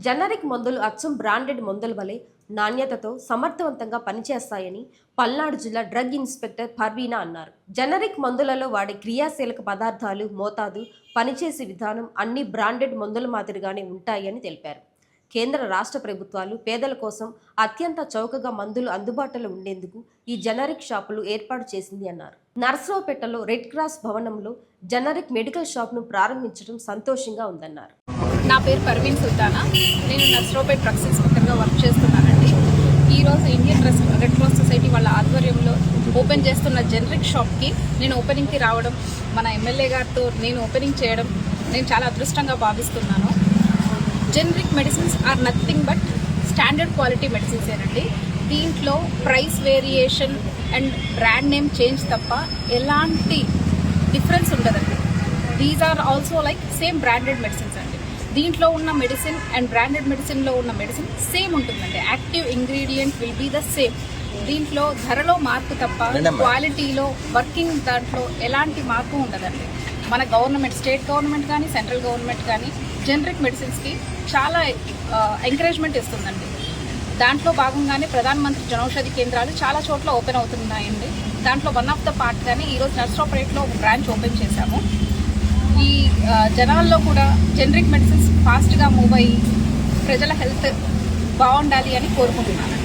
Generic మందులు అచ్చం branded మందుల వలె నాణ్యతతో సమర్థవంతంగా పనిచేస్తాయని పల్నాడు జిల్లా డ్రగ్ ఇన్స్పెక్టర్ పర్వీనా అన్నారు. జనరిక్ మందులలో వాడే క్రియాశీలక పదార్థాలు, మోతాదు, పనిచేసే విధానం అన్ని బ్రాండెడ్ మందుల మాదిరిగానే ఉంటాయని తెలిపారు. కేంద్ర రాష్ట్ర ప్రభుత్వాలు పేదల కోసం అత్యంత చౌకగా మందులు అందుబాటులో ఉండేందుకు ఈ జనరిక్ షాపులు ఏర్పాటు చేసింది అన్నారు. నర్సరావుపేటలో రెడ్ క్రాస్ భవనంలో జనరిక్ మెడికల్ షాప్ను ప్రారంభించడం సంతోషంగా ఉందన్నారు. నా పేరు పర్వీన్ సుల్తానా. నేను నర్సరావుపేట డ్రగ్స్ ఇన్స్పెక్టర్గా వర్క్ చేస్తున్నానండి. ఈరోజు ఇండియన్ రెడ్ క్రాస్ సొసైటీ వాళ్ళ ఆధ్వర్యంలో ఓపెన్ చేస్తున్న జనరిక్ షాప్కి నేను ఓపెనింగ్కి రావడం, మన ఎమ్మెల్యే గారితో నేను ఓపెనింగ్ చేయడం నేను చాలా అదృష్టంగా భావిస్తున్నాను. Generic medicines are nothing but standard quality medicines ఏనండి. దీంట్లో price variation and brand name change తప్ప ఎలాంటి డిఫరెన్స్ ఉండదండి. These are also like same branded medicines అండి. దీంట్లో ఉన్న మెడిసిన్ అండ్ బ్రాండెడ్ మెడిసిన్లో ఉన్న మెడిసిన్ సేమ్ ఉంటుందండి. Active ingredient will be the same. దీంట్లో ధరలో మార్పు తప్ప క్వాలిటీలో, వర్కింగ్ దాంట్లో ఎలాంటి మార్పు ఉండదండి. మన గవర్నమెంట్, స్టేట్ గవర్నమెంట్ కానీ సెంట్రల్ గవర్నమెంట్ కానీ జనరిక్ మెడిసిన్స్కి చాలా ఎంకరేజ్మెంట్ ఇస్తుందండి. దాంట్లో భాగంగానే ప్రధానమంత్రి జనౌషధి కేంద్రాలు చాలా చోట్ల ఓపెన్ అవుతున్నాయండి. దాంట్లో వన్ ఆఫ్ ద పార్ట్ కానీ ఈరోజు నర్సరావుపేటలో ఒక బ్రాంచ్ ఓపెన్ చేశాము. ఈ జనాల్లో కూడా జనరిక్ మెడిసిన్స్ ఫాస్ట్గా మూవ్ అయ్యి ప్రజల హెల్త్ బాగుండాలి అని కోరుకుంటున్నాను.